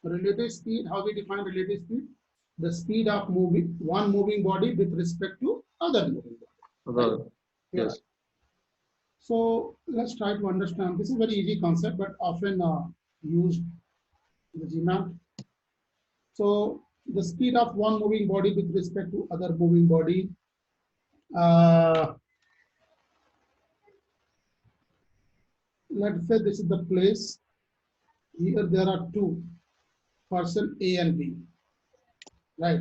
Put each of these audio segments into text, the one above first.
Relative speed, how we define relative speed? The speed of one moving body with respect to other moving body. Right? Yes. Yeah. So let's try to understand. This is a very easy concept, but often used in the GMAT. So the speed of one moving body with respect to other moving body. Let's say this is the place. Here there are two, person A and B, right?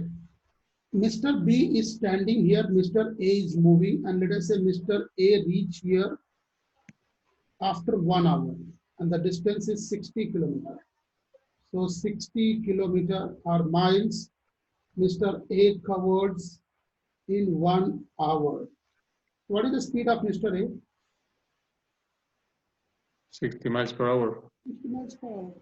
Mr. B is standing here, Mr. A is moving, and let us say Mr. A reach here after 1 hour, and the distance is 60 kilometers. So 60 kilometers or miles, Mr. A covers in 1 hour. What is the speed of Mr. A? 60 miles per hour. 60 miles per hour.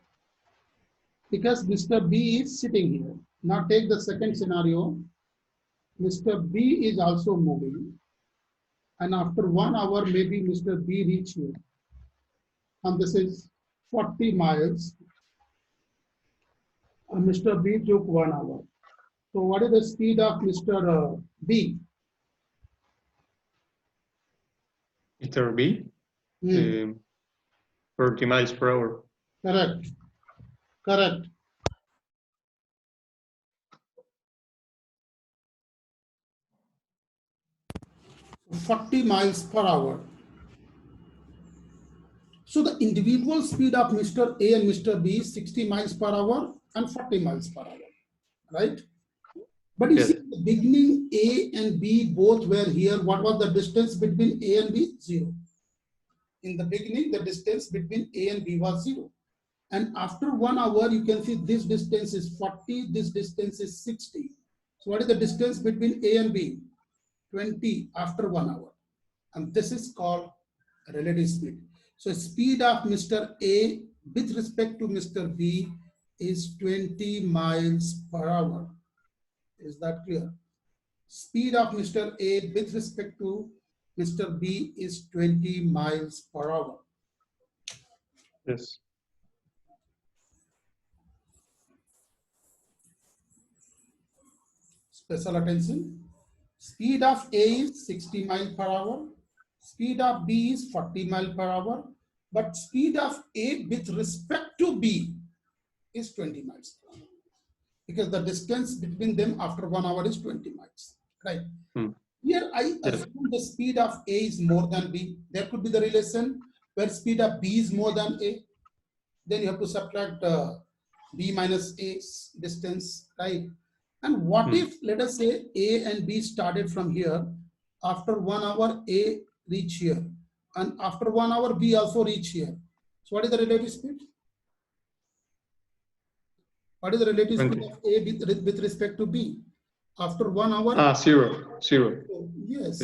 Because Mr. B is sitting here. Now take the second scenario. Mr. B is also moving, and after 1 hour, maybe Mr. B reach here. And this is 40 miles. And Mr. B took 1 hour. So what is the speed of Mr. B? Mr. B, 30 miles per hour. Correct. Correct. So 40 miles per hour. So the individual speed of Mr. A and Mr. B is 60 miles per hour and 40 miles per hour, right? But you Yes. see, in the beginning, A and B both were here. What was the distance between A and B? 0. In the beginning, the distance between A and B was 0. And after 1 hour, you can see this distance is 40, this distance is 60. So what is the distance between A and B? 20 after 1 hour. And this is called relative speed. So speed of Mr. A with respect to Mr. B is 20 miles per hour. Is that clear? Speed of Mr. A with respect to Mr. B is 20 miles per hour. Yes. Special attention. Speed of A is 60 miles per hour. Speed of B is 40 miles per hour. But speed of A with respect to B is 20 miles per hour. Because the distance between them after 1 hour is 20 miles. Right? Here I assume the speed of A is more than B. There could be the relation where speed of B is more than A. Then you have to subtract B minus A distance, right? And what if, let us say, A and B started from here. After 1 hour, A reach here. And after 1 hour, B also reach here. So what is the relative speed? What is the relative 20. speed of A with respect to B? After 1 hour? 0. Yes,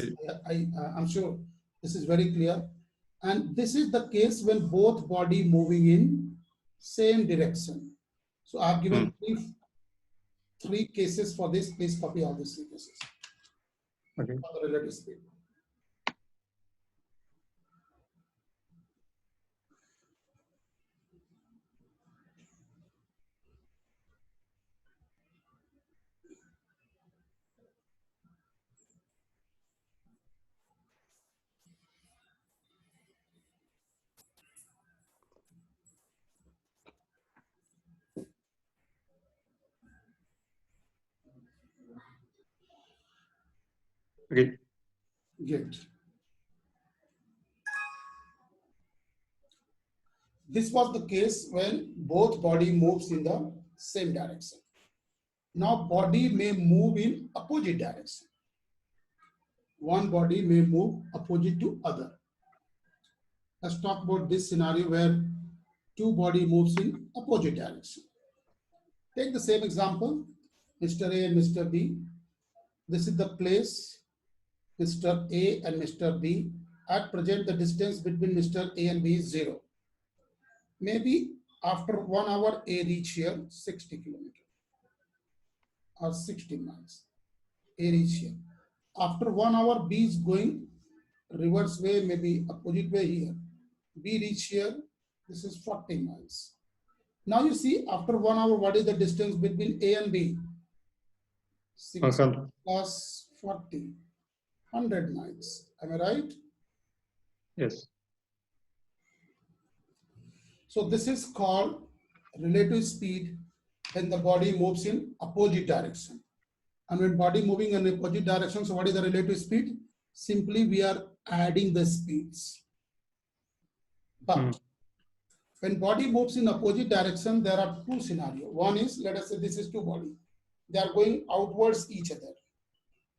I'm sure this is very clear. And this is the case when both body moving in same direction. So I've given three cases for this. Please copy all these 3 cases. Okay. For the relative speed. Okay. Good. This was the case when both body moves in the same direction. Now body may move in opposite direction. One body may move opposite to other. Let's talk about this scenario where two body moves in opposite direction. Take the same example, Mr. A and Mr. B. This is the place, Mr. A and Mr. B. At present, the distance between Mr. A and B is 0. Maybe after 1 hour, A reach here 60 kilometers or 60 miles. A reach here. After 1 hour, B is going reverse way, maybe opposite way here. B reach here. This is 40 miles. Now you see after 1 hour, what is the distance between A and B? 60 100. plus 40, 100 miles. Am I right? Yes. So this is called relative speed when the body moves in opposite direction. And when body moving in opposite direction, so what is the relative speed? Simply we are adding the speeds. But when body moves in opposite direction, there are two scenarios. One is, let us say this is two body. They are going outwards each other.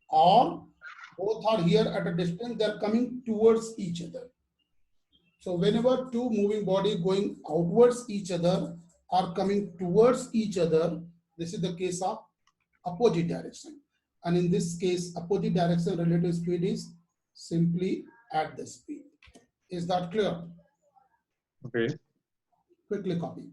Or both are here at a distance, they are coming towards each other. So whenever two moving body going outwards each other are coming towards each other, this is the case of opposite direction. And in this case, opposite direction relative speed is simply at the speed. Is that clear? Okay. Quickly copy.